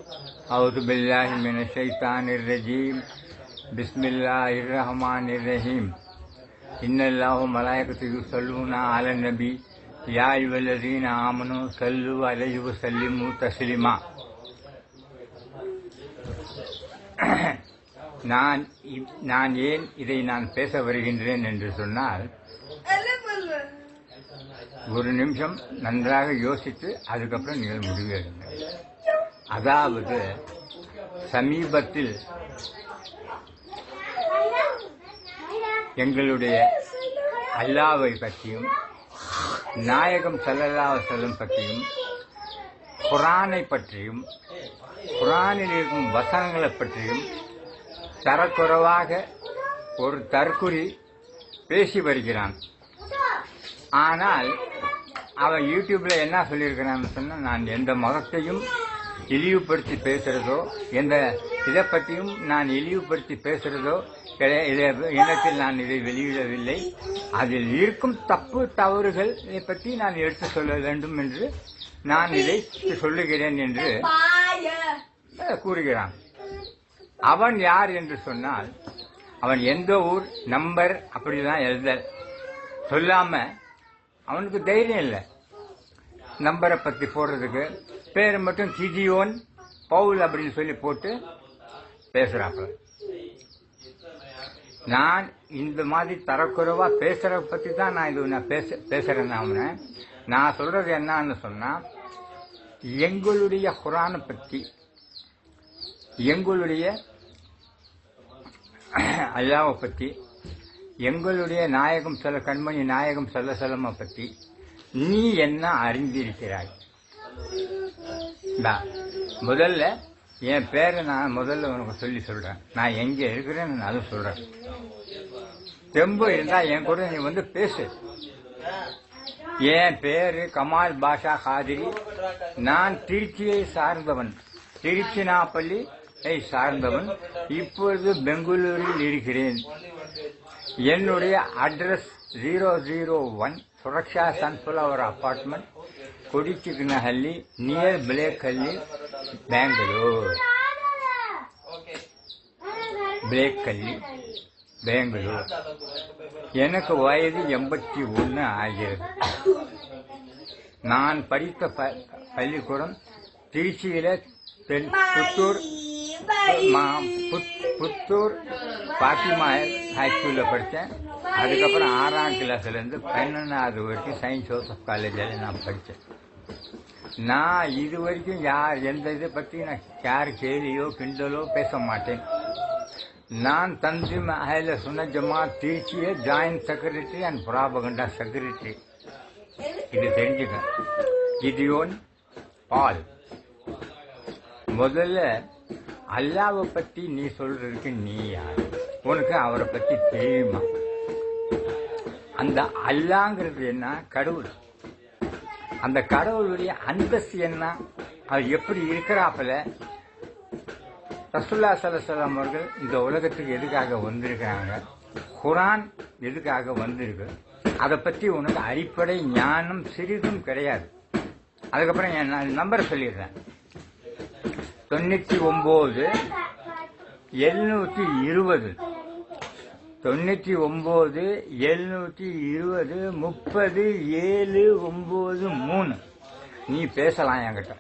أعوذ بالله من الشيطان الرجيم بسم الله الرحمن الرحيم إن الله وملائكته يصلون على النبي يا أيها الذين آمنوا صلوا عليه وسلموا تسليما. நான் ஏன் இதை நான் பேச வருகின்றேன் என்று சொன்னால், ஒரு நிமிஷம் நன்றாக யோசித்து அதுக்கப்புறம் நீங்கள் முடிவெடுங்கள். அதாவது சமீபத்தில் எங்களுடைய அல்லாஹ்வை பற்றியும் நாயகம் ஸல்லல்லாஹு அலைஹி வஸல்லம் பற்றியும் குர்ஆனை பற்றியும் குர்ஆனில் இருக்கும் வசனங்களை பற்றியும் தரக்குறைவாக ஒரு தற்குறி பேசி வருகிறான். ஆனால் அவன் யூடியூப்ல என்ன சொல்லியிருக்கிறான்னு சொன்னா, நான் எந்த மதத்தையும் இழிவுபடுத்தி பேசுறதோ எந்த இதை பற்றியும் நான் இழிவுபடுத்தி பேசுறதோ இனத்தில் நான் இதை வெளியிடவில்லை. அதில் இருக்கும் தப்பு தவறுகளை பற்றி நான் எடுத்து சொல்ல வேண்டும் என்று நான் இதை சொல்லுகிறேன் என்று கூறுகிறான். அவன் யார் என்று சொன்னால், அவன் எந்த ஊர் நம்பர் அப்படிதான் எழுத சொல்லாம அவனுக்கு தைரியம் இல்லை. நம்பரை பத்தி போடுறதுக்கு பேர் மட்டும் கிதியோன் பவுல் அப்படின்னு சொல்லி போட்டு பேசுறாங்க. நான் இந்த மாதிரி தரக்குறைவா பேசுறத பத்தி தான் நான் இது பேசுறேன். நான் சொல்றது என்னன்னு சொன்னா, எங்களுடைய குர்ஆனை பத்தி, எங்களுடைய அல்லாஹ்வை பத்தி, எங்களுடைய நாயகம் கண்மணி நாயகம் ஸல்லல்லாஹு அலைஹி வஸல்லம் பத்தி நீ என்ன அறிந்திருக்கிறாய்? முதல்ல என் பேரை நான் முதல்ல உனக்கு சொல்றேன். நான் எங்க இருக்கிறேன்னு நான் அதுவும் சொல்றேன். தெம்பு இருந்தா என் கூட நீ வந்து பேசு. என் பேரு கமால் பாஷா காதிரி. நான் திருச்சியை சார்ந்தவன், திருச்சினாப்பள்ளி சார்ந்தவன். இப்பொழுது பெங்களூரில் இருக்கிறேன். என்னுடைய address 001 Suraksha sunflower apartment, Kodichikkanahalli, near Belekahalli, Bangalore. Belekahalli, Bangalore. எனக்கு வயது 81 ஆகிறது. நான் படித்த பள்ளிக்கூடம் திருச்சியில புத்தூர் பாத்திமா ஹைஸ்கூல்ல படித்தேன். அதுக்கப்புறம் 6ஆம் கிளாஸ்ல இருந்து 12வது வரைக்கும் செயின்ட் ஜோசப் காலேஜில் நான் படித்தேன். நான் இது வரைக்கும் எந்த இதை பற்றி நான் யார் கேலியோ கிண்டலோ பேச மாட்டேன். நான் தன்சீம் அஹ்ல சுன்னத் ஜமாத் திருச்சிய ஜாயின்ட் செக்ரட்டரி அண்ட் புராபகண்டா செக்ரட்டரி. இது தெரிஞ்சுக்க. கிதியோன் பால். முதல்ல அல்லாஹ்வை பத்தி நீ சொல்றதுக்கு நீ யார்? உனக்கு அவரை பத்தி தெரியுமா? அந்த அல்லாஹ்ங்கிறது என்ன? கடவுள். அந்த கடவுளுடைய அந்தஸ்து என்ன? அவர் எப்படி இருக்கிறாப்புல? ரசூலுல்லாஹி ஸல்லல்லாஹு அலைஹி வஸல்லம் அவர்கள் இந்த உலகத்துக்கு எதுக்காக வந்திருக்கிறாங்க? குர்ஆன் எதுக்காக வந்திருக்கு? அதை பத்தி உனக்கு அடிப்படை ஞானம் சிறிதும் கிடையாது. அதுக்கப்புறம் என் நம்பர் சொல்லிடுறேன். 99 720 99 720 30 793. நீ பேசலாம் என்கிட்ட.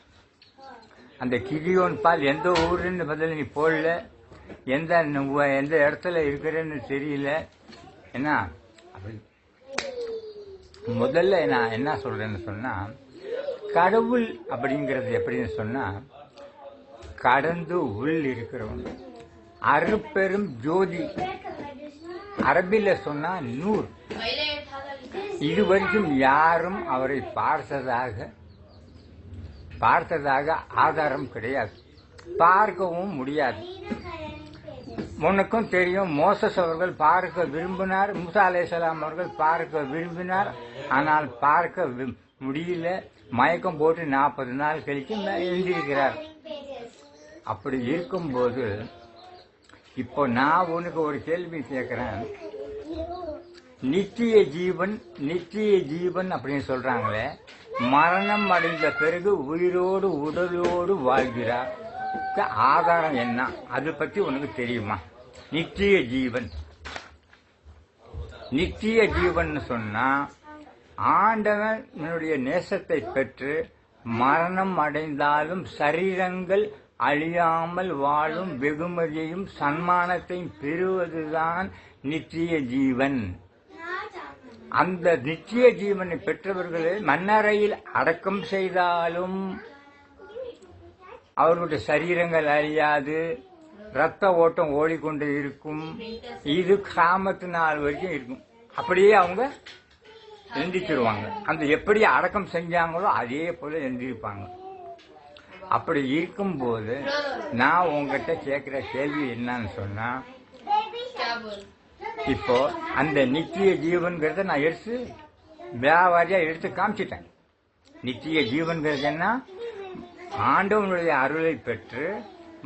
அந்த கிதியோன் பால் எந்த ஊருன்னு பதில் நீ போடல. எந்த இடத்துல இருக்கிறேன்னு தெரியல. என்ன அப்படி முதல்ல நான் என்ன சொல்றேன்னு சொன்னா, கடவுள் அப்படிங்கிறது எப்படின்னு சொன்னா, கடந்து உள் இருக்கிறவன், அருப்பெரும் ஜோதி. அரபில சொன்னா நூர். இதுவரைக்கும் யாரும் அவரை பார்த்ததாக ஆதாரம் கிடையாது, பார்க்கவும் முடியாது. உனக்கும் தெரியும், மோசஸ் அவர்கள் பார்க்க விரும்பினார், மூசா அலைஹிஸ்ஸலாம் அவர்கள் பார்க்க விரும்பினார். ஆனால் பார்க்க முடியல. மயக்கம் போட்டு 40 நாள் கழிச்சு எழுந்திருக்கிறார். அப்படி இருக்கும்போது இப்போ நான் உனக்கு ஒரு கேள்வி கேட்கிறேன். நித்திய ஜீவன் அப்படின்னு சொல்றாங்களே, மரணம் அடைந்த பிறகு உயிரோடு உடலோடு வாழ்கிறார். ஆதாரம் என்ன? அது பத்தி உனக்கு தெரியுமா? நித்திய ஜீவன். நித்திய ஜீவன் சொன்னா ஆண்டவனுடைய நேசத்தை பெற்று மரணம் அடைந்தாலும் சரீரங்கள் அழியாமல் வாழும் வெகுமதியையும் சன்மானத்தையும் பெறுவதுதான் நித்திய ஜீவன். அந்த நித்திய ஜீவனை பெற்றவர்களை மண்ணறையில் அடக்கம் செய்தாலும் அவர்களுடைய சரீரங்கள் அழியாது, ரத்த ஓட்டம் ஓடிக்கொண்டு இருக்கும். இது கிராமத்து நாள் வரைக்கும் இருக்கும். அப்படியே அவங்க எந்திரிச்சிருவாங்க. அந்த எப்படி அடக்கம் செஞ்சாங்களோ அதே போல எந்திரிப்பாங்க. அப்படி இருக்கும்போது நான் உங்ககிட்ட கேட்கிற கேள்வி என்னன்னு சொன்னா, இப்போ அந்த நித்திய ஜீவன்கிறத நான் எடுத்து வியாபாரியா எடுத்து காமிச்சிட்டேன். நித்திய ஜீவன்கிறது என்ன? ஆண்டவனுடைய அருளை பெற்று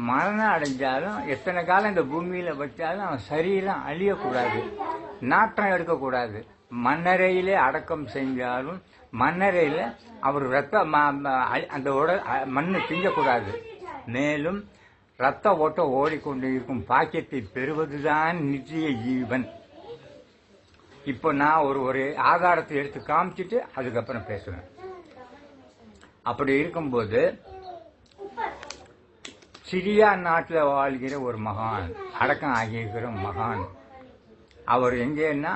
மரணம் அடைஞ்சாலும் எத்தனை காலம் இந்த பூமியில வச்சாலும் அவன் சரீரம் அழியக்கூடாது, நாட்டம் எடுக்கக்கூடாது. மண்ணறையிலே அடக்கம் செஞ்சாலும் மண்ணறையில அவர் ரத்த அந்த மண்ணு திங்கக்கூடாது. மேலும் ரத்த ஓட்டம் ஓடிக்கொண்டு இருக்கும் பாக்கியத்தை பெறுவதுதான் நித்திய ஜீவன். இப்போ நான் ஒரு ஆதாரத்தை எடுத்து காமிச்சிட்டு அதுக்கப்புறம் பேசுவேன். அப்படி இருக்கும்போது சிரியா நாட்டில் வாழ்கிற ஒரு மகான், அடக்கம் ஆகியிருக்கிற மகான், அவர் எங்கன்னா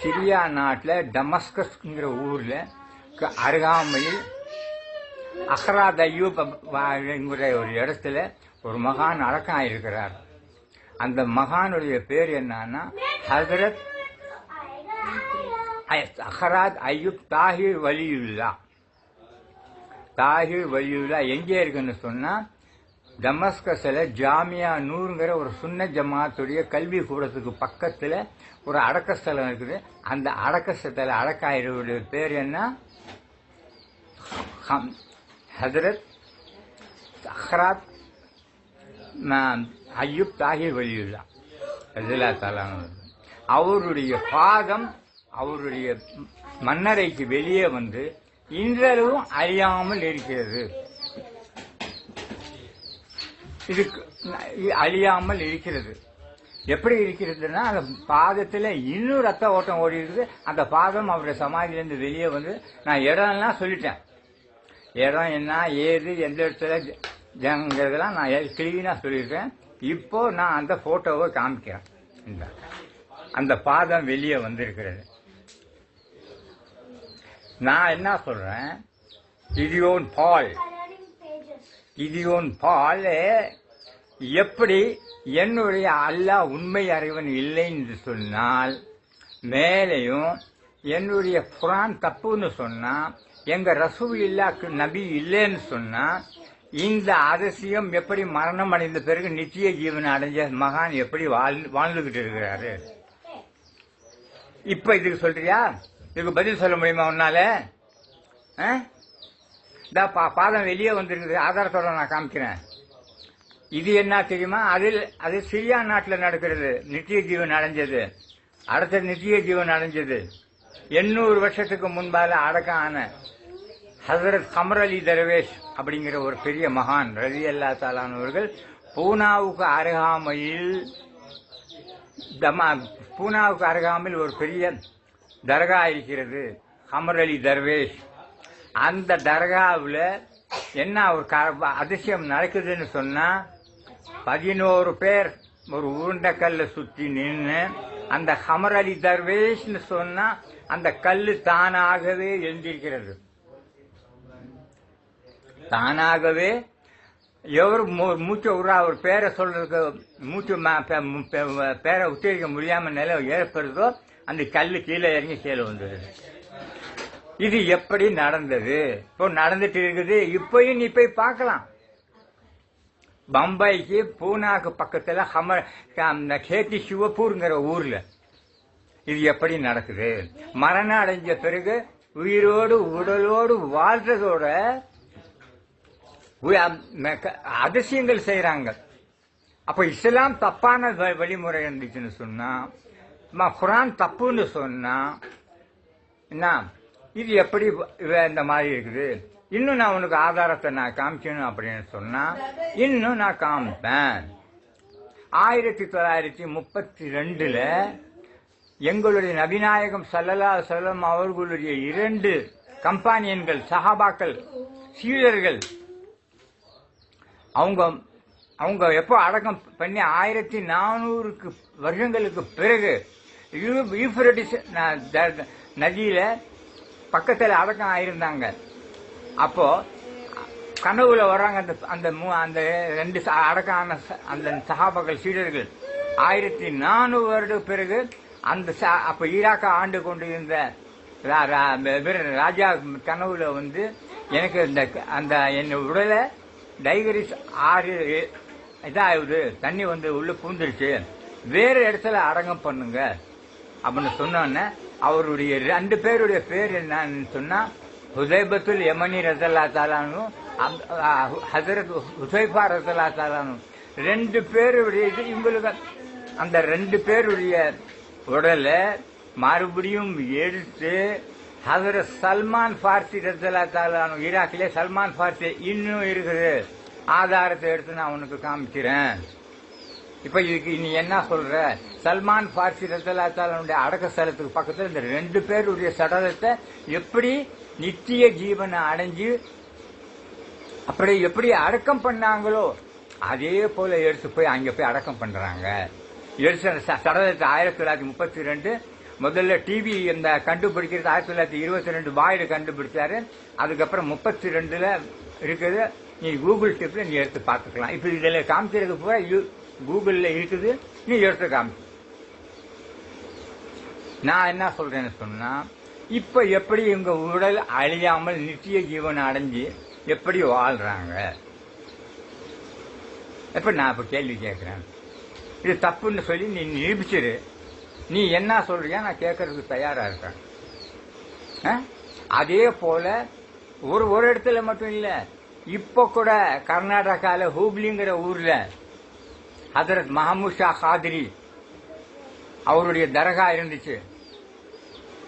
சிரியா நாட்டில் டமஸ்கஸ்ங்கிற ஊர்ல அருகாமையில் அஹ்ராத் அய்யூப் ஒரு இடத்துல ஒரு மகான் அடக்கம் ஆயிருக்கிறார். அந்த மகானுடைய பேர் என்னன்னா ஹஜரத் அஹ்ராத் அய்யூப் தாஹிர் வலியுல்லா. தாஹிர் வலியுல்லா எங்கே இருக்குன்னு சொன்னா டமஸ்கஸ்ல ஜாமியா நூறுங்கிற ஒரு சுன்ன ஜமாத்துடைய கல்வி கூடத்துக்கு பக்கத்துல ஒரு அடக்கஸ்தலம் இருக்குது. அந்த அடக்கஸ்தல அடக்காயிருடைய பேர் என்ன? ஹஜரத் அஹ்ராத் அய்யூப் தாஹிர் வலியுல்லா ரலியல்லாஹு தஆலா. அவருடைய பாதம் அவருடைய மன்னரைக்கு வெளியே வந்து இன்றளவும் அழியாமல் இருக்கிறது. இதுக்கு அழியாமல் இருக்கிறது. எப்படி இருக்கிறதுனா அந்த பாதத்துல இன்னும் ரத்த ஓட்டம் ஓடி இருக்குது. அந்த பாதம் அவருடைய சமாதியிலிருந்து வெளியே வந்து நான் இடம்லாம் சொல்லிட்டேன். இடம் என்ன ஏது எந்த இடத்துல ஜங்கிறதெல்லாம் நான் கிளீனா சொல்லியிருக்கேன். இப்போ நான் அந்த போட்டோவை காமிக்கிறேன். அந்த பாதம் வெளியே வந்திருக்கிறது. நான் என்ன சொல்றேன், கிதியோன் பால் எப்படி என்னுடைய அல்லாஹ் உண்மை அறிவன் இல்லை என்று சொன்னால், மேலையும் என்னுடைய குர்ஆன் தப்புன்னு சொன்னா, எங்க ரசூலுல்லாஹ்க்கு நபி இல்லைன்னு சொன்னா, இந்த அதிசயம் எப்படி மரணம் அடைந்த பிறகு நித்திய ஜீவன் அடைஞ்ச மகான் எப்படி வாழ்ந்துகிட்டு இருக்கிறாரு? இப்ப இதுக்கு சொல்றியா? இதுக்கு பதில் சொல்ல முடியுமா உன்னால? பாதம் வெளியே வந்திருக்குது. ஆதாரத்தோட நான் காமிக்கிறேன். இது என்ன தெரியுமா? அது சிரியா நாட்டில் நடக்கிறது. நித்திய ஜீவன் அடைஞ்சது. அடுத்த நித்திய ஜீவன் அடைஞ்சது 800 வருஷத்துக்கு முன்பால அடக்கம் ஆன ஹசரத் கமர் அலி தர்வேஷ் அப்படிங்கிற ஒரு பெரிய மகான் ரலியல்லாஹு தஆலா அவர்கள் பூனாவுக்கு அருகாமையில் ஒரு பெரிய தர்கா இருக்கிறது, கமர் அலி தர்வேஷ். அந்த தர்காவில் என்ன ஒரு அதிசயம் நடக்குதுன்னு சொன்னா, 11 பேர் ஒரு உருண்டைக்கல்ல சுத்தி நின்று அந்த கமர் அலி தர்வேஷ்னு சொன்னா அந்த கல்லு தானாகவே எழுந்திருக்கிறது. தானாகவே எவர் மூச்சு விடுறா ஒரு பேரை சொல்றதுக்கு மூச்சு பேரை உச்சரிக்க முடியாம நிலை ஏற்படுதோ அந்த கல்லு கீழே இறங்கி கீழே வந்துடுது. இது எப்படி நடந்தது? இப்போ நடந்துட்டு இருக்குது. இப்பயும் நீ போய் பார்க்கலாம். பம்பாய்க்கு பூனாக்கு பக்கத்துல கேத்தி சிவப்பூர்ங்கிற ஊர்ல இது எப்படி நடக்குது? மரணம் அடைஞ்ச பிறகு உயிரோடு உடலோடு வாழ்றதோட அதிசயங்கள் செய்யறாங்க. அப்ப இஸ்லாம் தப்பான வழிமுறை இருந்துச்சுன்னு சொன்னா, குர்ஆன் தப்புன்னு சொன்னா என்ன, இது எப்படி இந்த மாதிரி இருக்குது? இன்னும் நான் உனக்கு ஆதாரத்தை நான் காமிக்கணும் அப்படின்னு சொன்னா இன்னும் நான் காமிப்பேன். 1932 எங்களுடைய நபிநாயகம் ஸல்லல்லாஹு அலைஹி வஸல்லம் அவர்களுடைய 2 கம்பானியன்கள், சஹாபாக்கள், சீடர்கள், அவங்க எப்போ அடக்கம் பண்ணி 1400 வருஷங்களுக்கு பிறகு யூப்ரட்டிஸ் நதியில பக்கத்தில் அடக்கம் ஆயிருந்தாங்க. அப்போ கனவுல வர்றாங்க அந்த 2 அடக்கம் ஆன அந்த சஹாபாக்கள், சீடர்கள் 1400 வருட பிறகு அந்த அப்ப ஈராக்க ஆண்டு கொண்டிருந்த ராஜா கனவுல வந்து எனக்கு அந்த என் உடலை டைகரிஸ் 6 இதாகுது, தண்ணி வந்து உள்ள பூந்துருச்சு, வேற இடத்துல அடங்கம் பண்ணுங்க அப்படின்னு சொன்னோன்னே அவருடைய 2 பேருடைய பேர் என்னன்னு சொன்னா ஹுதைபத்துல் யமனி ரலியல்லாஹு தஆலானும் ஹஜரத் ஹுதைஃபா ரலியல்லாஹு தஆலானும் 2 பேருடைய இவங்களுக்கு அந்த 2 பேருடைய உடலை மறுபடியும் எடுத்து ஹஜரத் சல்மான் ஃபார்சி ரலியல்லாஹு தஆலானும், ஈராக்கிலே சல்மான் ஃபார்சி இன்னும் இருக்குது, ஆதாரத்தை எடுத்து நான் உனக்கு காமிக்கிறேன். இப்ப இதுக்கு நீ என்ன சொல்ற? சல்மான் ஃபார்சி ரலியல்லாஹு தஆலானுடைய அடக்க ஸ்தலத்துக்கு பக்கத்தில் இந்த 2 பேருடைய சடலத்தை எப்படி நித்திய ஜீவனை அடைஞ்சு அப்படி எப்படி அடக்கம் பண்ணாங்களோ அதே போல எடுத்து போய் அங்க போய் அடக்கம் பண்றாங்க. எடுத்து சடலத்தை 1932 முதல்ல டிவி இந்த கண்டுபிடிக்கிறது 1922 பாய்டு கண்டுபிடிச்சாரு. அதுக்கப்புறம் 32 இருக்குது. நீ கூகுள் டிப்ல நீ எடுத்து பார்த்துக்கலாம். இப்ப இதுல காமிக்கிறது பூரா கூகுள்ல இருக்குது, நீ எடுத்து காமி. நான் என்ன சொல்றேன்னு சொன்னா, இப்ப எப்படி இவங்க உடல் அழியாமல் நித்திய ஜீவன் அடைஞ்சு எப்படி வாழ்றாங்க? எப்ப நான் இப்ப கேள்வி கேட்கிறேன், இது தப்புன்னு சொல்லி நீ நிரூபிச்சிரு. நீ என்ன சொல்றியா நான் கேட்கறதுக்கு தயாரா இருக்கேன். அதே போல ஒரு இடத்துல மட்டும் இல்ல, இப்ப கூட கர்நாடகால ஹூப்ளிங்கிற ஊர்ல ஹஜரத் மஹமூத் ஷா காதிரி அவருடைய தர்கா இருந்துச்சு.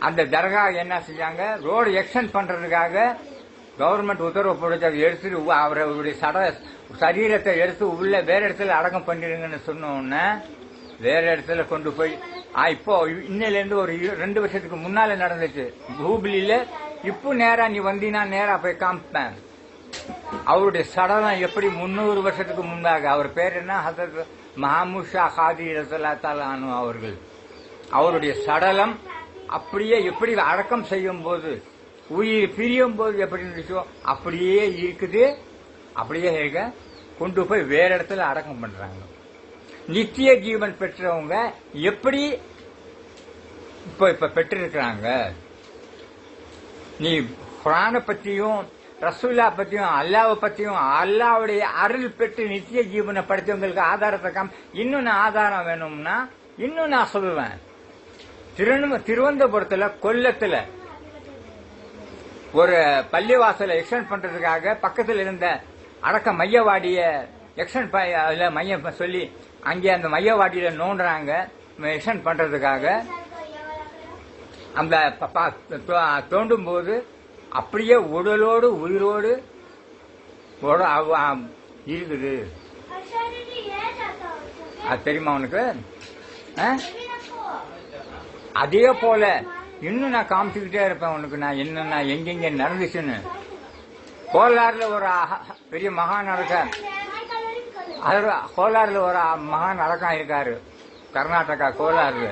அந்த தர்கா என்ன செஞ்சாங்க, ரோடு எக்ஸ்டெண்ட் பண்றதுக்காக கவர்மெண்ட் உத்தரவு போட்டு எடுத்துட்டு அவருடைய சரீரத்தை எடுத்து உள்ள வேற இடத்துல அடக்கம் பண்ணிருங்கன்னு சொன்ன உடனே வேற இடத்துல கொண்டு போய் இப்போ இன்னையில இருந்து ஒரு 2 வருஷத்துக்கு முன்னால நடந்துச்சு ஹூப்ளியில. இப்போ நேரா நீ வந்தீங்கன்னா நேரா போய் காமிப்பேன். அவருடைய சடலம் எப்படி 300 வருஷத்துக்கு முன்பாக, அவர் பேர் என்ன, ஹஜரத் மஹமூத் ஷா காதிரி ரலியல்லாஹு தஆலா அன்ஹு அவர்கள், அவருடைய சடலம் அப்படியே எப்படி அடக்கம் செய்யும் போது உயிர் பிரியும் போது எப்படி இருந்துச்சோ அப்படியே இருக்குது. அப்படியே இருக்க கொண்டு போய் வேற இடத்துல அடக்கம் பண்றாங்க. நித்திய ஜீவன் பெற்றவங்க எப்படி இப்ப பெற்றிருக்கிறாங்க? நீ குர்ஆனை பத்தியும் ரசூலா பத்தியும் அல்லாஹ்வை பத்தியும் அல்லாஹ்வுடைய அருள் பெற்று நித்திய ஜீவனை படைத்தவங்களுக்கு ஆதாரத்தை இன்னும் நான் ஆதாரம் வேணும்னா இன்னும் நான் சொல்லுவேன். திருவனந்தபுரத்துல கொல்லத்துல ஒரு பள்ளிவாசலை எக்ஸ்டெண்ட் பண்றதுக்காக பக்கத்தில் இருந்த அடக்க மையவாடிய எக்ஸ்டெண்ட் மையம் சொல்லி அங்கே அந்த மையவாடியில நோண்டுறாங்க எக்ஸ்டெண்ட் பண்றதுக்காக. அந்த தோண்டும் போது அப்படியே உடலோடு உயிரோடு இருக்குது. அது தெரியுமா உனக்கு? அதே போல இன்னும் நான் காமிச்சுக்கிட்டே இருப்பேன் உனக்கு, நான் என்னென்ன எங்கெங்க நடந்துச்சுன்னு. கோலாறுல ஒரு பெரிய மகான் அடக்கம், கோலாறுல ஒரு மகான் அடக்கம் இருக்காரு கர்நாடகா கோலாறுல.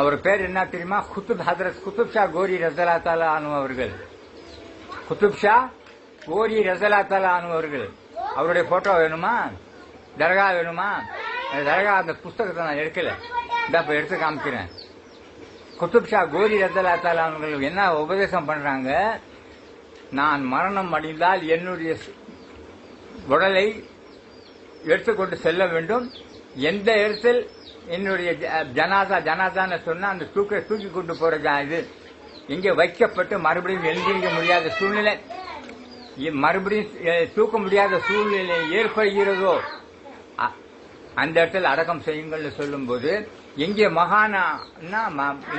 அவர் பேர் என்ன தெரியுமா? ஹஜரத் குத்துப் ஷா கோரி ரலியல்லாஹு தஆலா அன்ஹு அவர்கள். குத்துப் ஷா கோரி ரலியல்லாஹு தஆலா அன்ஹு அவர்கள். அவருடைய போட்டோ வேணுமா? தர்கா வேணுமா? தர்கா அந்த புஸ்தகத்தை நான் எடுக்கல, இப்ப எடுத்து காமிக்கிறேன். குத்துப் ஷா கோரி ரலியல்லாஹு தஆலா அவர்கள் என்ன உபதேசம் பண்றாங்க, நான் மரணம் அடைந்தால் என்னுடைய உடலை எடுத்துக்கொண்டு செல்ல வேண்டும். எந்த இடத்தில் என்னுடைய ஜனாதான்னு சொன்னா அந்த தூக்கி கொண்டு போற இது எங்கே வைக்கப்பட்டு மறுபடியும் எழுந்திருக்க முடியாத சூழ்நிலை, மறுபடியும் தூக்க முடியாத சூழ்நிலை ஏற்படுகிறதோ அந்த இடத்துல அடக்கம் செய்யுங்கள் சொல்லும் போது, எங்கே மகானா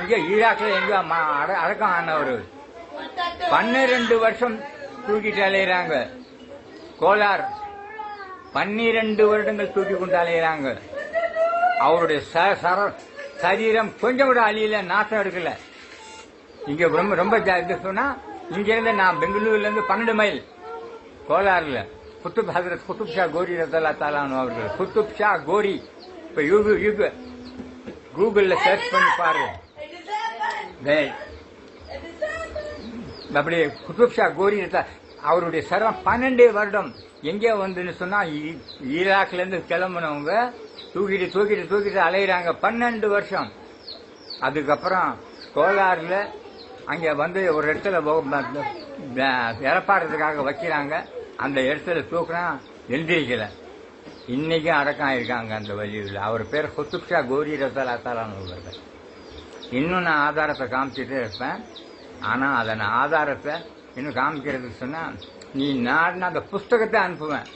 எங்க ஈராக்ல எங்க அடக்கம் ஆனவர் 12 வருஷம் தூக்கிட்டு அலையிறாங்க. கோலார் 12 வருடங்கள் தூக்கி கொண்டு அலையிறாங்க. அவருடைய சரீரம் கொஞ்சம் கூட அழியல, நாட்டம் எடுக்கல. இங்க ரொம்ப ரொம்ப இது சொன்னா, இங்க இருந்து நான் பெங்களூர்ல இருந்து 12 மைல் கோலாறுல ஹஜரத் குத்துப் ஷா கோரி ரலியல்லாஹு தஆலா அன்ஹு அவர்கள். குத்துப் ஷா கோரி இப்ப கூகுள்ல சர்ச் பண்ணி பாரு. அப்படி குத்துப் ஷா கோரி அவருடைய சரம் 12 வருடம் எங்கே வந்துன்னு சொன்னா, ஈராக்ல இருந்து கிளம்புனவங்க தூக்கிட்டு தூக்கிட்டு தூக்கிட்டு அலையிறாங்க 12 வருஷம். அதுக்கப்புறம் கோலாறுல அங்க வந்து ஒரு இடத்துல இறப்பாடுறதுக்காக வைக்கிறாங்க. அந்த இடத்துல தூக்குனா எழுந்திருக்கல. இன்னைக்கும் அடக்கம் ஆயிருக்காங்க அந்த வழியில். அவர் பேர் குத்துப் ஷா கோரி ரலியல்லாஹு தஆலா அன்ஹு. இன்னும் நான் ஆதாரத்தை காமிச்சிட்டே இருப்பேன். ஆனா அதன் ஆதாரத்தை இன்னும் காமிக்கிறதுக்கு சொன்னா, நீ நான் அந்த புஸ்தகத்தை அனுப்புவேன்.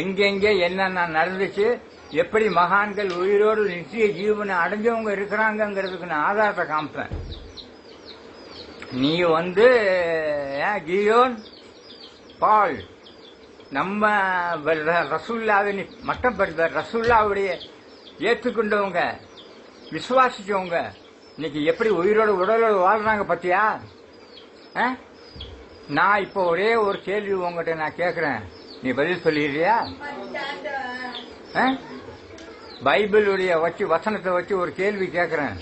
எங்கெங்கே என்னென்ன நடந்துச்சு, எப்படி மகான்கள் உயிரோடு நித்திய ஜீவனை அடைஞ்சவங்க இருக்கிறாங்கிறதுக்கு நான் ஆதாரத்தை காமிப்பேன். நீ வந்து கியோன் பால் நம்ம ரசூல்லாவை நீ மட்டப்படுத்த, ரசூல்லாவுடைய ஏற்றுக்கொண்டவங்க விசுவாசிச்சவங்க இன்னைக்கு எப்படி உயிரோடு உடலோடு வாழ்றாங்க பத்தியா? நான் இப்போ ஒரே ஒரு கேள்வி உங்ககிட்ட நான் கேட்கிறேன், நீ பதில் சொல்லிடுறியா? பைபிளுடைய வசனத்தை வச்சு ஒரு கேள்வி கேட்கிறேன்,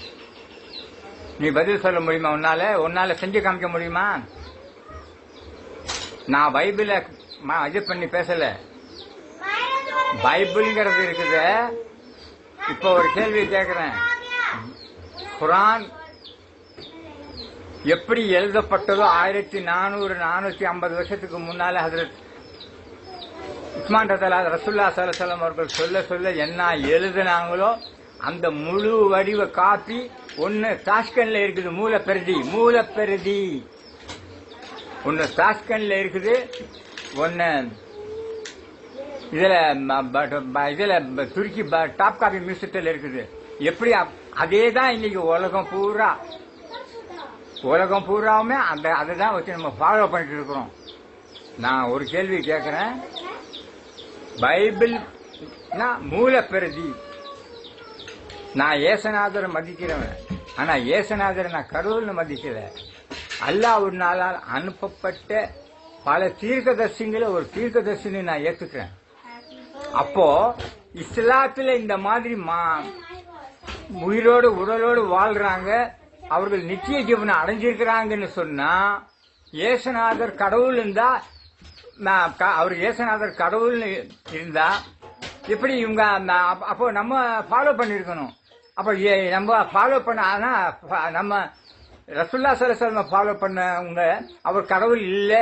நீ பதில் சொல்ல முடியுமா? உன்னால செஞ்சு காமிக்க முடியுமா? நான் பைபிள இது பண்ணி பேசல, பைபிள்ங்கிறது இருக்குது. இப்ப ஒரு கேள்வி கேட்கிறேன், குர்ஆன் எப்படி எழுதப்பட்டதோ 1400-450 வருஷத்துக்கு முன்னால ஹஜ்ரத் உஸ்மான் ரலியல்லாஹு ரசூலுல்லாஹி ஸல்லல்லாஹு அலைஹி வஸல்லம் அவர்கள் சொல்ல சொல்ல என்ன எழுதினாங்களோ அந்த முழு வடிவ காப்பி ஒன்னு தாஷ்கண்ட்ல இருக்குது. மூலப்பிரதி ஒன்னு தாஷ்கண்ட்ல இருக்குது, ஒன்னு இதுல துருக்கி டாப் காப்பி மியூசியத்தில் இருக்குது. எப்படி அதேதான் இன்னைக்கு உலகம் பூராவுமே அதைதான் வச்சு நம்ம ஃபாலோ பண்ணிட்டு இருக்கிறோம். நான் ஒரு கேள்வி கேட்கிறேன், பைபிள் மூலப்பிரதி. நான் ஏசுநாதரை மதிக்கிறவன், ஆனா ஏசுநாதரை நான் கடவுள்னு மதிக்கல. அல்லாஹ்வினால அனுப்பப்பட்ட பல தீர்க்கதரிசிகளை ஒரு தீர்க்கதரிசின்னு நான் ஏத்துக்கிறேன். அப்போ இஸ்லாத்துல இந்த மாதிரி உயிரோடு உடலோடு வாழ்றாங்க, அவர்கள் நித்திய ஜீவனை அடைஞ்சிருக்கிறாங்கன்னு சொன்னா, ஏசுநாதர் கடவுள் இருந்தா, அவர் ஏசுநாதர் கடவுள் இருந்தா எப்படி இவங்க அப்போ நம்ம ஃபாலோ பண்ணிருக்கணும். அப்ப நம்ம ஃபாலோ பண்ண, ஆனா நம்ம ரசூலுல்லாஹி ஸல்லல்லாஹு அலைஹி வஸல்லம் ஃபாலோ பண்ணவங்க அவர் கடவுள் இல்ல,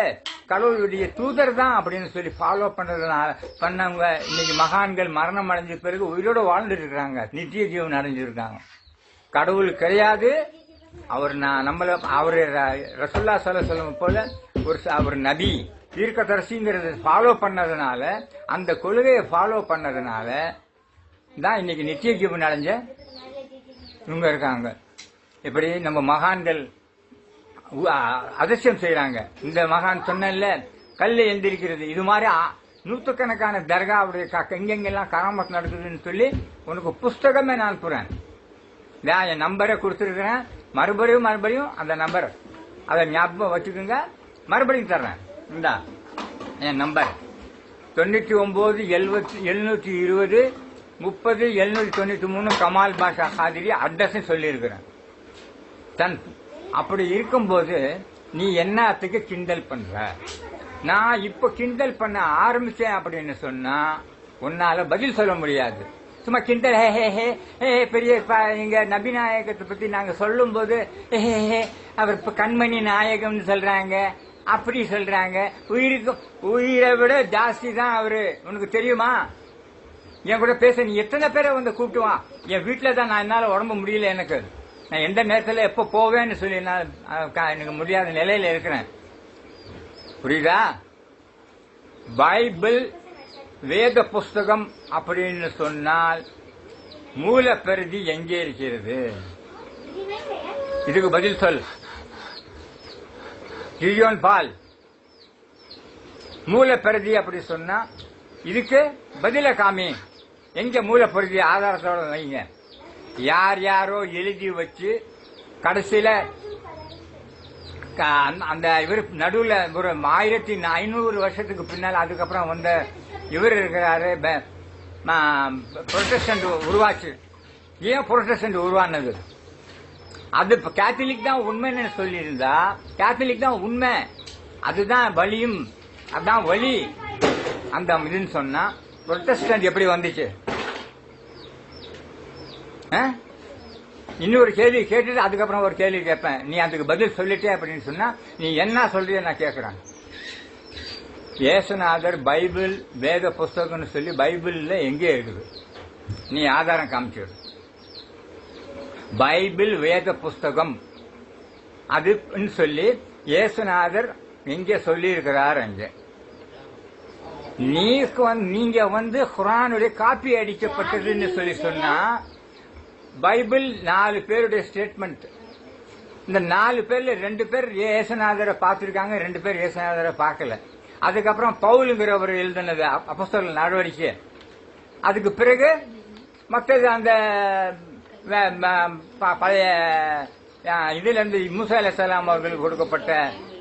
கடவுளுடைய தூதர் தான் அப்படின்னு சொல்லி ஃபாலோ பண்ணவங்க இன்னைக்கு மகான்கள் மரணம் அடைஞ்ச பிறகு உயிரோட வாழ்ந்துட்டு இருக்காங்க, நித்திய ஜீவன் அடைஞ்சிருக்காங்க. கடவுள் கிடையாது, அவர் அவரு ரசூலுல்லாஹி ஸல்லல்லாஹு அலைஹி வஸல்லம் போல அவர் நபி தீர்க்கதரிசிங்கிறது ஃபாலோ பண்ணதுனால, அந்த கொள்கையை ஃபாலோ பண்ணதுனால தான் இன்னைக்கு நித்திய ஜீவன் அடைஞ்ச இவங்க இருக்காங்க. இப்படி நம்ம மகான்கள் அதிர்ஷ்டம் செய்யறாங்க. இந்த மகான் சொன்னல கல்ல எந்திரிக்கிறது, இது மாதிரி நூற்றுக்கணக்கான தர்காவுடைய எங்கெங்கெல்லாம் கராமத் நடக்குதுன்னு சொல்லி உனக்கு புஸ்தகமே நான் அனுப்புறேன். என் நம்பரை கொடுத்துருக்கிறேன், மறுபடியும் அந்த நம்பர் அதை ஞாபகம் வச்சுக்கோங்க, மறுபடியும் தர்றேன். இந்தா என் நம்பர் 99-720-30-793 கமால் பாஷா காதிரி அட்ரஸ் சொல்லியிருக்கிறேன். அப்படி இருக்கும்போது நீ என்னத்துக்கு கிண்டல் பண்ற? நான் இப்ப கிண்டல் பண்ண ஆரம்பிச்சேன் அப்படின்னு சொன்னா உன்னால பதில் சொல்ல முடியாது. சும்மா கிண்டல் பெரிய இங்க நபி நாயகத்தை பத்தி நாங்க சொல்லும் போது அவர் இப்ப கண்மணி நாயகம்னு சொல்றாங்க, அப்படி சொல்றாங்க. உயிரை விட ஜாஸ்தி தான் அவரு, உனக்கு தெரியுமா? என் கூட பேச நீ எத்தனை பேரை வந்து கூப்பிட்டுவான். என் வீட்டுல தான் நான் என்னால உடம்பு முடியல, எனக்கு நான் எந்த நேரத்தில் எப்ப போவேன்னு சொல்லி எனக்கு முடியாத நிலையில இருக்கிறேன். புரியுதா? பைபிள் வேத புஸ்தகம் அப்படின்னு சொன்னால் மூலப்பிரதி எங்கே இருக்கிறது? இதுக்கு பதில் சொல். கியோன் பால் மூலப்பிரதி அப்படி சொன்னா இதுக்கு பதில காமி, எங்க மூலப்பிரதி ஆதாரத்தோட வைங்க. யார் யாரோ எழுதி வச்சு கடைசியில அந்த இவர் நடுவுல ஒரு 1500 வருஷத்துக்கு பின்னால் அதுக்கப்புறம் வந்த இவர் இருக்கிறாரு, புரொட்டஸ்டன்ட் உருவாச்சு. ஏன் புரொட்டஸ்டன்ட் உருவானது? அது கேத்தலிக் தான் உண்மைன்னு சொல்லியிருந்தா, கேத்தலிக் தான் உண்மை, அதுதான் வழியும், அதுதான் வழி அந்த இதுன்னு சொன்னா புரொட்டஸ்டன்ட் எப்படி வந்துச்சு? இன்னொரு கேள்வி கேட்டுட்டு அதுக்கப்புறம் ஒரு கேள்வி கேட்பேன், நீ அதுக்கு பதில் சொல்லிட்டே அப்படின்னு சொன்னா நீ என்ன சொல்றிய நான் கேட்கிறேன். இயேசுநாதர் பைபிள் வேத புஸ்தகம்னு சொல்லி பைபிள்ல எங்கே இருக்குது? நீ ஆதாரம் காமிச்சிடு. பைபிள் வேத புஸ்தகம் அதுன்னு சொல்லி இயேசுநாதர் எங்கே சொல்லி இருக்கிறார்? அங்கே நீங்க வந்து குர்ஆனுடைய காப்பி அடிக்கப்பட்டதுன்னு சொல்லி சொன்னா, பைபிள் 4 பேருடைய ஸ்டேட்மெண்ட். இந்த 4 பேர்ல 2 பேர் இயேசுநாதரை பார்த்திருக்காங்க, 2 பேர் இயேசுநாதரை பார்க்கல. அதுக்கப்புறம் பவுலுங்கிறவர் எழுதினது அப்போஸ்தலர் நடவடிக்கை. அதுக்கு பிறகு மற்றது அந்த பழைய இதுல இருந்து மூசா அலைஹிஸ்ஸலாம் அவர்களுக்கு கொடுக்கப்பட்ட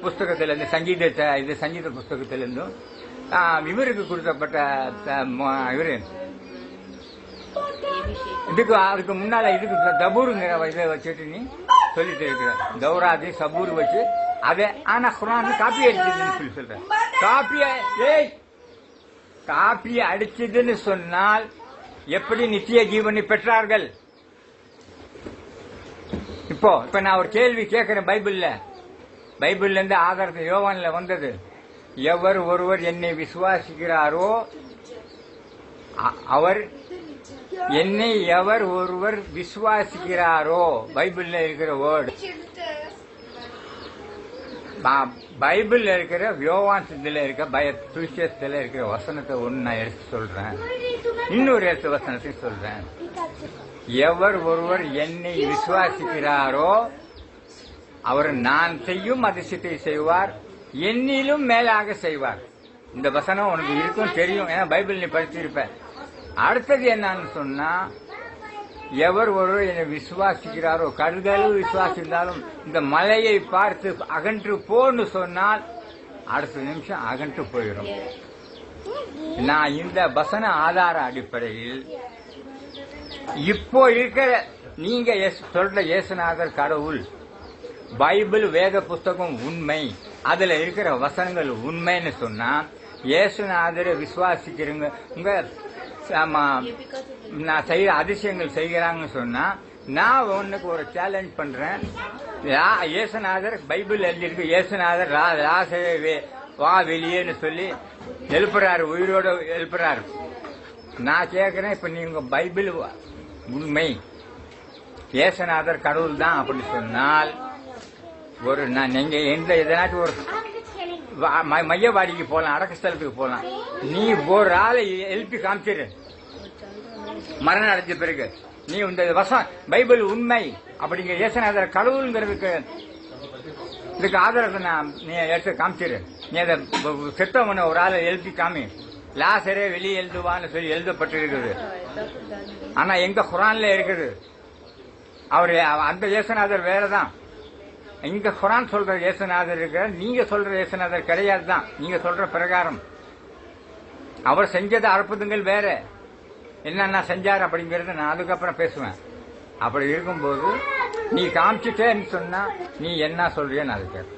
புஸ்தகத்திலிருந்து சங்கீத புஸ்தகத்திலிருந்தும் இவருக்கு கொடுக்கப்பட்ட இவரு இதுக்கு அதுக்கு முன்னால இதுக்கு தபூருங்கிற இதை வச்சுட்டு நீ சொல்லிட்டு இருக்கிற தௌராதி சபூர் வச்சு அதை. ஆனா குர்ஆன் காப்பி அடிச்சதுன்னு சொல்லி சொல்ற. காப்பி அடிச்சதுன்னு சொன்னால் எப்படி நித்திய ஜீவனை பெற்றார்கள்? இப்ப நான் ஒரு கேள்வி கேட்கிறேன். பைபிள்ல இருந்து ஆதாரத்தை யோவான்ல வந்தது. எவர் ஒருவர் என்னை விசுவாசிக்கிறாரோ அவர் என்னை எவர் ஒருவர் விசுவாசிக்கிறாரோ, பைபிள்ல இருக்கிற வேர்டு, பைபிள்ல இருக்கிற யோவான்ல இருக்க சுவிசேஷத்துல இருக்கிற வசனத்தை ஒன்னு நான் எடுத்து சொல்றேன், இன்னொரு எடுத்து வசனத்தை சொல்றேன். எவர் ஒருவர் என்னை விசுவாசிக்கிறாரோ அவர் நான் செய்யும் அதிசயத்தை செய்வார், என்னிலும் மேலாக செய்வார். இந்த வசனம் உனக்கு இருக்கும் தெரியும், ஏன்னா பைபிள் நீ படிச்சிருப்ப. அடுத்தது என்னன்னு சொன்னா, எவர் ஒருவர் என்னை விசுவாசிக்கிறாரோ, கடுகளவு விசுவாசித்தாலும் இந்த மலையை பார்த்து அகன்று போன்னு சொன்னால் அடுத்த நிமிஷம் அகன்று போயிடும். நான் இந்த வசன ஆதார அடிப்படையில் இப்போ இருக்கிற நீங்க சொல்ற இயேசுநாதர் கடவுள், பைபிள் வேத புஸ்தகம் உண்மை, அதுல இருக்கிற வசனங்கள் உண்மைன்னு சொன்னா இயேசுநாதரை விசுவாசிக்கிறவங்க உங்க நான் செய்யற அதிசயங்கள் செய்கிறாங்கன்னு சொன்னா, நான் உனக்கு ஒரு சேலஞ்ச் பண்றேன். இயேசுநாதர் பைபிள் எழுதியிருக்கு, இயேசுநாதர் வா வெளியேன்னு சொல்லி எழுப்புறாரு, உயிரோட எழுப்புறாரு. நான் கேட்கிறேன், இப்ப நீங்க பைபிள் உண்மை, இயேசுநாதர் கடவுள் தான் அப்படின்னு சொன்னால், ஒரு நீங்க எந்த எதனாச்சும் ஒரு மையவாடிக்கு போலாம், அடக்க ஸ்தலத்துக்கு போலாம், நீ ஒரு ஆளை எழுப்பி காமிச்சிரு மரணம் அடைஞ்ச பிறகு, நீ இந்த வசனம் பைபிள் உண்மை அப்படிங்கிற இயேசுநாதர் கடவுள்ங்கிறதுக்கு இதுக்கு ஆதாரத்தை நீ எடுத்து காமிச்சிரு. நீ அதை செத்தவன ஒரு ஆளை எழுப்பி காமி, லாசரே வெளியே எழுதுவான்னு சொல்லி எழுதப்பட்டிருக்குது. ஆனா எங்க குர்ஆன்ல இருக்குது அவரு அந்த இயேசுநாதர் வேறதான். இங்க குர்ஆன் சொல்ற இயேசுநாதர் இருக்கிற, நீங்க சொல்ற இயேசுநாதர் கிடையாது தான். நீங்க சொல்ற பிரகாரம் அவர் செஞ்சது அற்புதங்கள் வேற, என்னென்ன செஞ்சார் அப்படிங்கறத நான் அதுக்கப்புறம் பேசுவேன். அப்படி இருக்கும்போது நீ காமிச்சிட்டேன்னு சொன்னா நீ என்ன சொல்றிய நான் அது கேட்க,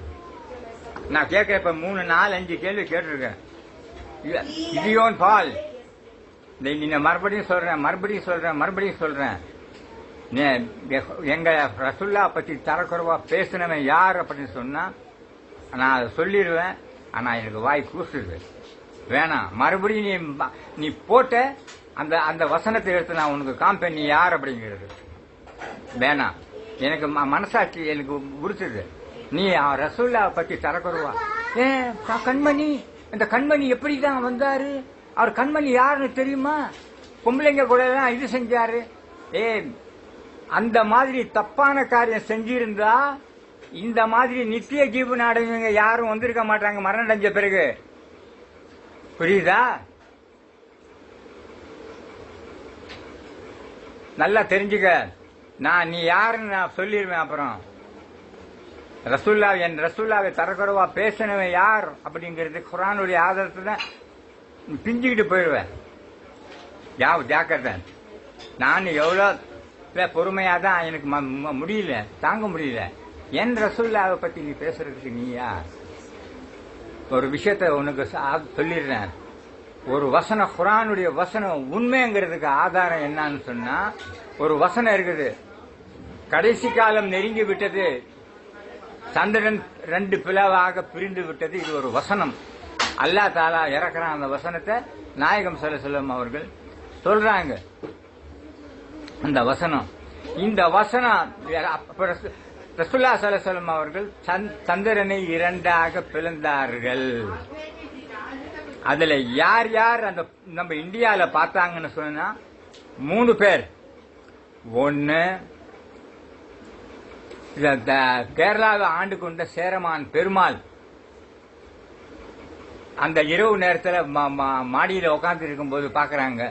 நான் கேட்கிறேன். இப்ப 3, 4, 5 கேள்வி கேட்டிருக்கேன். கிதியோன் பால், மறுபடியும் சொல்றேன். எங்க ரசூல்லா பத்தி தரக்குறைவா பேசினவன் யார் அப்படின்னு சொன்னா நான் அதை சொல்லிடுவேன். ஆனா எனக்கு வாய் கூசுது, வேணாம். மறுபடியும் நீ போட்ட அந்த வசனத்தை எடுத்து நான் உனக்கு காம்பேன், நீ யார் அப்படிங்கிறது வேணாம். எனக்கு மனசாட்சி எனக்கு உறுத்துது. நீ ரசூல்லா பத்தி தரக்குறைவா கண்மணி, இந்த கண்மணி எப்படிதான் வந்தாரு, அவர் கண்மணி யாருன்னு தெரியுமா, பொம்பளைங்க கூட எல்லாம் இது செஞ்சாரு. அந்த மாதிரி தப்பான காரியம் செஞ்சிருந்தா இந்த மாதிரி நித்திய ஜீவன் அடைஞ்சவங்க யாரும் வந்திருக்க மாட்டாங்க மரணம் அடைஞ்ச பிறகு. புரியுதா? நல்லா தெரிஞ்சுக்க. நீ யாருன்னு நான் சொல்லிடுவேன். அப்புறம் என் ரசூல்லாவை தரக்குறவா பேசினவன் யார் அப்படிங்கிறது குர்ஆனுடைய ஆதாரத்தை தான் பிஞ்சுக்கிட்டு போயிடுவேன். ஜாக்கிரதை. நான் எவ்வளோ பொறுமையா தான் எனக்கு முடியல, தாங்க முடியல. என் ரசூல்லாவை பத்தி நீ பேசுறதுக்கு நீயா? ஒரு விஷயத்த உனக்கு சொல்லிடுறேன். ஒரு வசனம், குர்ஆனுடைய வசனம் உண்மைங்கிறதுக்கு ஆதாரம் என்னன்னு சொன்னா, ஒரு வசனம் இருக்குது. கடைசி காலம் நெருங்கி விட்டது, சந்திரன் 2 பிளவாக பிரிந்து விட்டது. இது ஒரு வசனம். அல்லாஹ் தஆலா இறக்குறான் அந்த வசனத்தை. நாயகம் ஸல்லல்லாஹு அலைஹி வஸல்லம் அவர்கள் சொல்றாங்க அந்த வசனம். இந்த வசனம் ரசூலுல்லாஹி ஸல்லல்லாஹு அலைஹி வஸல்லம் அவர்கள் சந்திரனை 2ஆக பிளந்தார்கள். அதுல யார் யார் அந்த நம்ம இந்தியாவில பார்த்தாங்கன்னு சொன்னா 3 பேர். ஒன்னு கேரளாவை ஆண்டு கொண்ட சேரமான் பெருமாள். அந்த இரவு நேரத்தில் மாடியில உட்கார்ந்து இருக்கும் போது பாக்குறாங்க.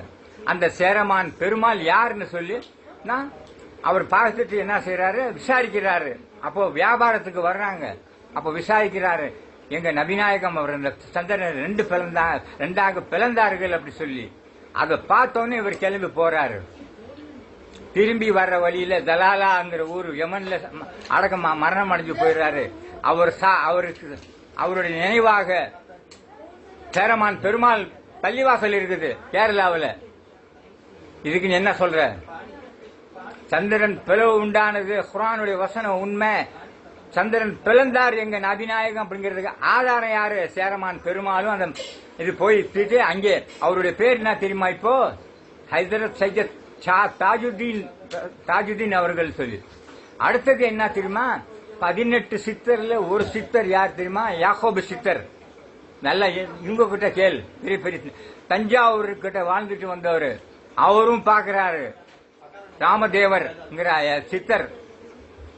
அந்த சேரமான் பெருமாள் யாருன்னு சொல்லி அவர் பார்த்துட்டு என்ன செய்யறாரு, விசாரிக்கிறாரு. அப்போ வியாபாரத்துக்கு வர்றாங்க. அப்போ விசாரிக்கிறாரு, எங்க நபிநாயகம் அவர் இந்த சந்திரன் 2ஆக பிளந்தார்கள் அப்படி சொல்லி. அதை பார்த்தோன்னே இவர் கிளம்பி போறாரு. திரும்பி வர்ற வழியில தலாலாங்கிற ஊர் யமன்ல மரணம் அடைஞ்சு போயிடுறாரு. அவருடைய நினைவாக சேரமான் பெருமாள் பள்ளிவாசல் இருக்குது கேரளாவில். இதுக்கு என்ன சொல்ற? சந்திரன் பிளவு உண்டானது குர்ஆனுடைய வசனம் உண்மை. சந்திரன் பிளந்தார் எங்க நபிநாயகம் அப்படிங்கிறதுக்கு ஆதாரம் யாரு? சேரமான் பெருமாளும். அந்த இது போயிட்டு அங்கே அவருடைய பேர் என்ன தெரியுமா? இப்போ ஹைதரத் சையத் தாஜுதீன் அவர்கள் சொல்லி. அடுத்தது என்ன தெரியுமா? 18 சித்தர்ல ஒரு சித்தர் யார் தெரியுமா? யாக்கோபு சித்தர். நல்லா இவங்க கிட்ட கேள். பெரிய பெரிய தஞ்சாவூர் கிட்ட வாழ்ந்துட்டு வந்தவர். அவரும் பாக்குறாரு. ராமதேவர் சித்தர்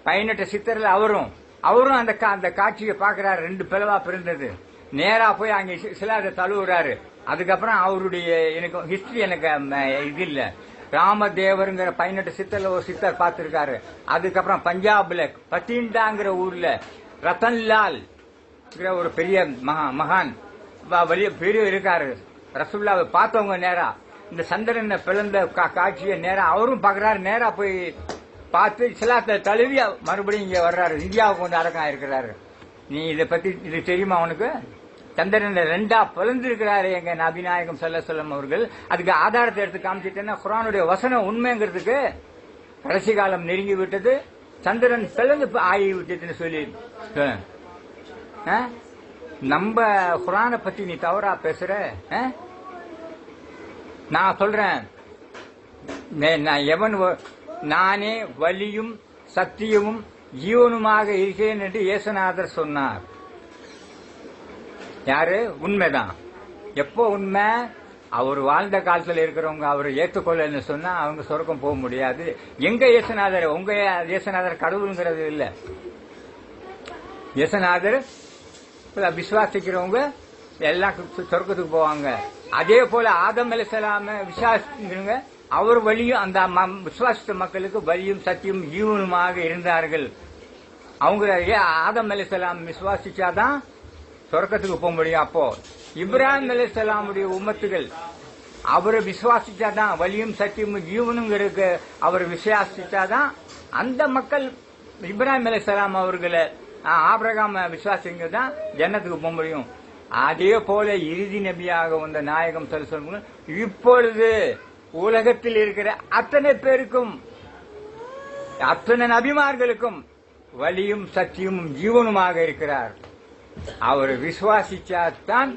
18 சித்தர்ல அவரும் அந்த காட்சியை பாக்குறாரு. 2 பிளவா பிறந்தது. நேரா போய் அங்க சிலாத தழுவுறாரு. அதுக்கப்புறம் அவருடைய எனக்கு ஹிஸ்டரி எனக்கு இது இல்ல. ராமதேவருங்கிற 18 சித்தர்ல ஒரு சித்தர் பார்த்திருக்காரு. அதுக்கப்புறம் பஞ்சாப்ல பத்திண்டாங்கிற ஊர்ல ரத்தன்லால் ஒரு பெரிய மகான் பெரிய இருக்காரு. ரசூலுல்லாஹ்வை பார்த்தவங்க நேரா இந்த சந்திரனை பிளந்த காட்சியை நேரா அவரும் பாக்குறாரு. நேரா போய் பார்த்து சிலாத்தை தழுவி மறுபடியும் இங்க வர்றாரு. இந்தியாவுக்கு வந்து அடக்கம் ஆயிருக்கிறாரு. நீ இதை பத்தி இது தெரியுமா உனக்கு? சந்திரன் 2ஆ பிளந்திருக்கிறாரு எங்க நபிநாயகம் ஸல்லல்லாஹு அலைஹி வஸல்லம் அவர்கள். அதுக்கு ஆதாரத்தை எடுத்து காமிச்சிட்டேன்னா குர்ஆனுடைய வசனம் உண்மைங்கிறதுக்கு கடைசி காலம் நெருங்கி விட்டது, சந்திரன் பிளந்து ஆகி விட்டதுன்னு சொல்லி நம்ம குர்ஆனை பத்தி நீ தவறா பேசுற. நான் சொல்றேன், நானே வலியும் சத்தியமும் ஜீவனுமாக இருக்கிறேன் என்று இயேசுநாதர் சொன்னார். யாரு? உண்மைதான். எப்போ உண்மை? அவர் வாழ்ந்த காலத்தில் இருக்கிறவங்க அவரை ஏற்றுக்கொள்ளன்னு சொன்னா அவங்க சொர்க்கம் போக முடியாது. எங்க இயேசுநாதர்? உங்க இயேசுநாதர் கடவுளுங்கிறது இல்ல. இயேசுநாதர் விசுவாசிக்கிறவங்க எல்லாம் சொர்க்கத்துக்கு போவாங்க. அதே போல ஆதம் அலைஹிஸ்ஸலாம் விசுவாசிக்கிறவங்க அவர் வழியும் அந்த விசுவாசித்த மக்களுக்கு வழியும் சத்தியம் ஜீவனுமாக இருந்தார்கள். அவங்க ஆதம் அலைஹிஸ்ஸலாம் விசுவாசிச்சாதான் சொர்க்கத்துக்கு போக முடியும். அப்போ இப்ராஹிம் அலைஹிஸ்ஸலாமுடைய உம்மத்துகள் அவரை விசுவாசிச்சாதான் வழியும் சத்தியமும் ஜீவனும் இருக்கு. அவர் விசுவாசிச்சாதான் அந்த மக்கள் இப்ராஹிம் அலைஹிஸ்ஸலாம் அவர்களை ஆபிரகாம் விசுவாசிங்க தான் ஜன்னத்துக்கு போக முடியும். அதே போல இறுதி நபியாக வந்த நாயகம் ஸல்லல்லாஹு அலைஹி வஸல்லம் இப்பொழுது உலகத்தில் இருக்கிற அத்தனை பேருக்கும் அத்தனை நபிமார்களுக்கும் வழியும் சத்தியமும் ஜீவனுமாக இருக்கிறார். அவர் விசுவாசிச்சாதான்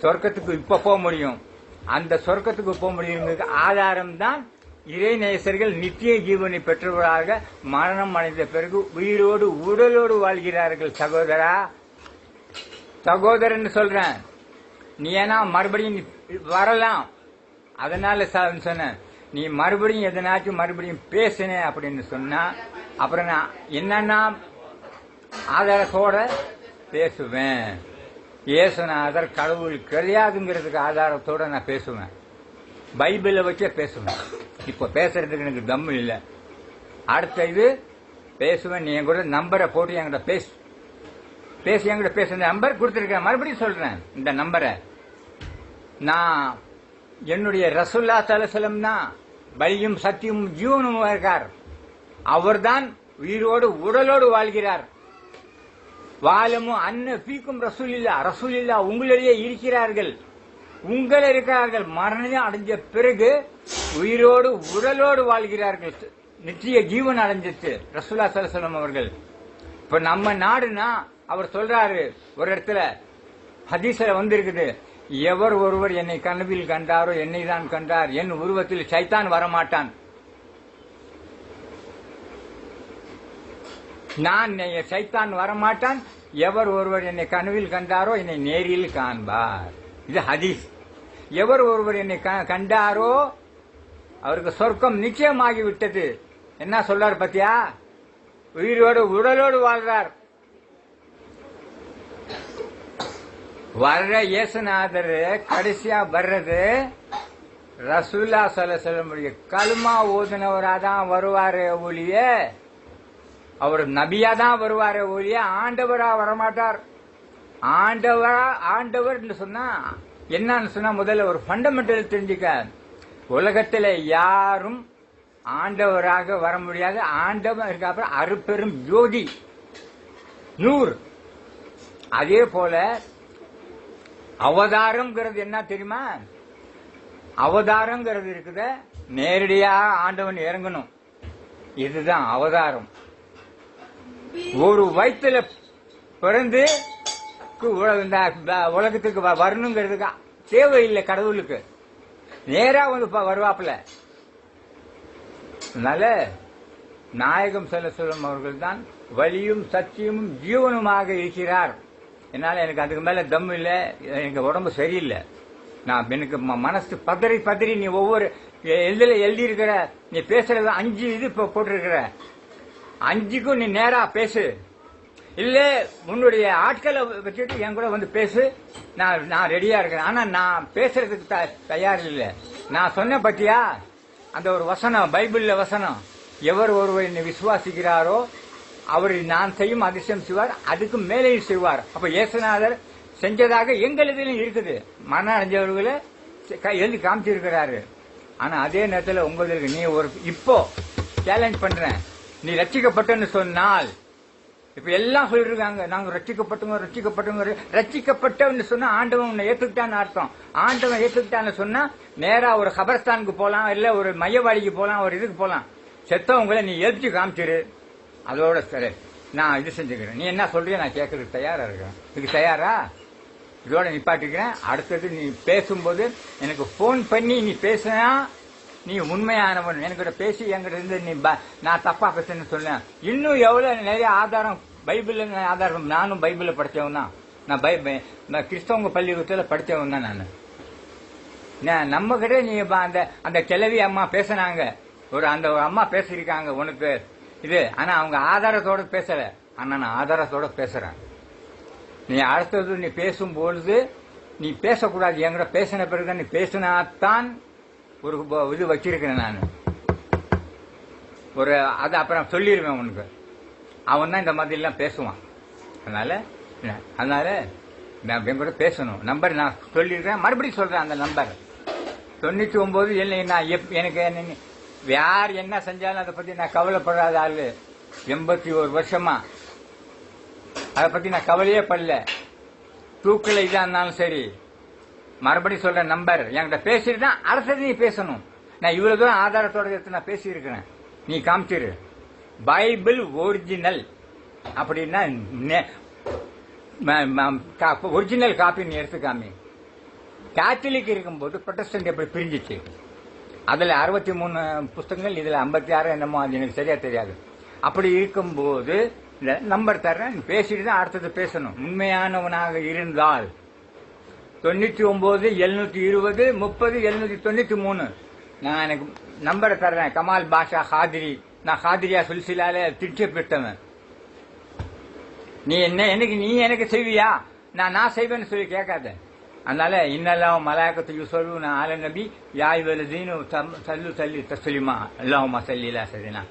சொர்க்கத்துக்கு இப்ப போக முடியும். அந்த சொர்க்கத்துக்கு போக முடியும் ஆதாரம் தான் இறைநேசர்கள் நித்திய ஜீவனை பெற்றவர்களாக மரணம் அடைந்த பிறகு உயிரோடு உடலோடு வாழ்கிறார்கள். சகோதரன் சொல்றேன், நீ ஏன்னா மறுபடியும் வரலாம். அதனால சொன்ன நீ மறுபடியும் எதனாச்சும் மறுபடியும் பேசின அப்படின்னு சொன்னா அப்புறம் நான் என்னன்னா ஆதாரத்தோட பேசுவேன். இயேசுநாதர் கடவுள் கிடையாதுங்கிறதுக்கு ஆதாரத்தோட நான் பேசுவேன். பைபிளை வச்சே பேசுவேன். இப்ப பேசுறதுக்கு எனக்கு தம்மு இல்லை. அடுத்த இது பேசுவேன். நீ என் கூட நம்பரை போட்டு என்கிட்ட பேசி என்கிட்ட பேச நம்பர் கொடுத்துருக்கேன். மறுபடியும் சொல்றேன், இந்த நம்பரை நான் என்னுடைய ரசூல்லா ஸல்லல்லாஹு தான் பலியும் சத்தியமும் ஜீவனும் இருக்கார். அவர்தான் உயிரோடு உடலோடு வாழ்கிறார். வாழமும் அன்ன பீக்கும் ரசூலில்லா உங்களிடையே இருக்கிறார்கள். உங்கள் இருக்கிறார்கள். மரணம் அடைஞ்ச பிறகு உயிரோடு உடலோடு வாழ்கிறார்கள். நிச்சய ஜீவன் அடைஞ்சிச்சு ரசூலுல்லாஹி ஸல்லல்லாஹு அலைஹி வஸல்லம் அவர்கள். இப்ப நம்ம நாடுனா அவர் சொல்றாரு ஒரு இடத்துல, ஹதீஸ்ல வந்திருக்குது, எவர் ஒருவர் என்னை கனவில் கண்டாரோ என்னை தான் கண்டார், என் உருவத்தில் சைத்தான் வரமாட்டான். சைத்தான் வரமாட்டான். எவர் ஒருவர் என்னை கனவில் கண்டாரோ என்னை நேரில் காண்பார். இது ஹதீஸ். எவர் ஒருவர் என்னை கண்டாரோ அவருக்கு சொர்க்கம் நிச்சயமாகிவிட்டது. என்ன சொல்றாரு பத்தியா? உயிரோடு உடலோடு வாழ்றார். வர்ற இயேசுநாதர் கடைசியா வர்றது ரசூலுல்லாஹி ஸல்லல்லாஹு அலைஹி வஸல்லம் கலிமா ஓதுனவராதான் வருவாரு ஒழிய, அவர் நபியா தான் வருவாரு ஒழிய ஆண்டவரா வரமாட்டார். ஆண்டவர் சொன்னா என்னன்னு சொன்னா, முதல்ல ஒரு ஃபண்டமெண்டல் தெரிஞ்சுக்க. உலகத்துல யாரும் ஆண்டவராக வர முடியாது. ஆண்டவர் இருக்க அருப்பெரும் ஜோதி நூறு. அதே போல அவதாரம்ங்கிறது என்ன தெரியுமா? அவதாரம்ங்கிறது இருக்குது, நேரடியா ஆண்டவன் இறங்கணும். இதுதான் அவதாரம். ஒரு வயிற்றுல பிறந்து உலகத்துக்கு வரணுங்கிறதுக்கு தேவையில்லை. கடவுளுக்கு நேரா வந்து வருவாப்புல. அதனால நாயகம் ஸல்லல்லாஹு அலைஹி வஸல்லம் அவர்கள் தான் வலியும் சத்தியமும் ஜீவனுமாக இருக்கிறார். என்னால எனக்கு அதுக்கு மேல தம் இல்லை. எனக்கு உடம்பு சரியில்லை. நான் எனக்கு மனசு பதறி நீ ஒவ்வொரு எழுதி இருக்கிற, நீ பேசுறது 5 இது போட்டிருக்கிற, 5க்கும் நீ நேரா பேசு. இல்ல உன்னுடைய ஆட்களை வச்சுட்டு என் கூட வந்து பேசு. நான் ரெடியா இருக்கிறேன். ஆனா நான் பேசுறதுக்கு தயார் இல்லை. நான் சொன்ன பத்தியா அந்த ஒரு வசனம், பைபிள்ல வசனம், எவர் ஒருவர் என்னை விசுவாசிக்கிறாரோ அவர் நான் செய்யும் அதிசயம் செய்வார், அதுக்கு மேலேயும் செய்வார். அப்ப இயேசுநாதர் செஞ்சதாக எங்கள் இதிலும் இருக்குது. மரணம் அடைஞ்சவர்களை எழுதி காமிச்சிருக்கிறாரு. ஆனா அதே நேரத்தில் உங்களுக்கு நீ ஒரு இப்போ சேலஞ்ச் பண்றேன், நீ ரட்சிக்கப்பட்டன்னு சொன்னால், இப்ப எல்லாம் சொல்லிருக்காங்க நாங்க ரட்சிக்கப்பட்டவன்னு சொன்னா ஆண்டவன் உன்னை ஏத்துக்கிட்டான்னு அர்த்தம். ஆண்டவன் ஏத்துக்கிட்டான்னு சொன்னா நேரா ஒரு கபர்ஸ்தானுக்கு போலாம், இல்ல ஒரு மையவாடிக்கு போலாம், ஒரு இதுக்கு போலாம். செத்தவங்களை நீ எழுச்சி காமிச்சிரு. அதோட சரி, நான் இது செஞ்சுக்கிறேன். நீ என்ன சொல்றிய நான் கேட்கறதுக்கு தயாரா இருக்கிறேன். இதுக்கு தயாரா? இதோட நிப்பாட்டிக்கிறேன். அடுத்தது நீ பேசும்போது எனக்கு போன் பண்ணி நீ பேசினா நீ உண்மையானவன். என்கிட்ட பேசி என்கிட்ட இருந்து நீ நான் தப்பா பேசுன்னு சொன்னேன். இன்னும் எவ்வளவு நிறைய ஆதாரம் பைபிள் ஆதாரம். நானும் பைபிள படிச்சவன் தான். நான் கிறிஸ்தவங்க பள்ளிக்கூடத்துல படிச்சவன் தான். நான் நம்ம கிட்ட நீ அந்த கிழவி அம்மா பேசினாங்க, அந்த ஒரு அம்மா பேசிருக்காங்க உனக்கு இது. ஆனா அவங்க ஆதாரத்தோட பேசல. ஆனா நான் ஆதாரத்தோட பேசுறேன். நீ அடுத்தது நீ பேசும்பொழுது நீ பேசக்கூடாது. என்கிட்ட பேசின பிறகு நீ பேசினாத்தான் ஒரு இது வச்சிருக்கிறேன் நான். ஒரு அது அப்புறம் சொல்லிடுவேன் உனக்கு. அவன் தான் இந்த மாதிரி எல்லாம் பேசுவான். அதனால என் கூட பேசணும். நம்பர் நான் சொல்லிடுறேன், மறுபடியும் சொல்றேன். அந்த நம்பர் 99. எனக்கு யார் என்ன செஞ்சாலும் அதை பத்தி நான் கவலைப்படாத ஆளு. 81 வருஷமா அதை பத்தி நான் கவலையே படல. தூக்கல இதா இருந்தாலும் சரி. மறுபடியும் சொல்ற நம்பர் என்கிட்ட பேசிட்டு தான் அடுத்தது நீ பேசணும். நான் இவ்வளவு தூரம் ஆதாரத்தோட எடுத்து நான் பேசி இருக்கிறேன். நீ காமிச்சிரு. பைபிள் ஒரிஜினல் அப்படின்னா ஒரிஜினல் காப்பி நீ எடுத்து காமி. கேத்தலிக் இருக்கும்போது புரொட்டஸ்டன்ட் எப்படி பிரிஞ்சிச்சு? அதுல 63 புஸ்தகங்கள், இதுல 56 என்னமோ, அது எனக்கு சரியா தெரியாது. அப்படி இருக்கும்போது நம்பர் தர்றேன், பேசிட்டு தான் அடுத்தது பேசணும். உண்மையானவனாக இருந்தால் 99 720 30 793 நான் எனக்கு நம்பரை தர்றேன். கமால் பாஷா காதிரி. நான் காதிரியா சில்சிலால திருச்சி பெற்றவன். நீ எனக்கு செய்வியா? நான் செய்வேன்னு சொல்லி கேட்காத. அதனால இன்னெல்லாம் மலாயக்கத்துக்கு சொல்லு நான் ஆல நபி யாய் வலதீன்னு சல்லு தஸ்லிமா அல்லாஹும்ம ஸல்லி அலா சையதினா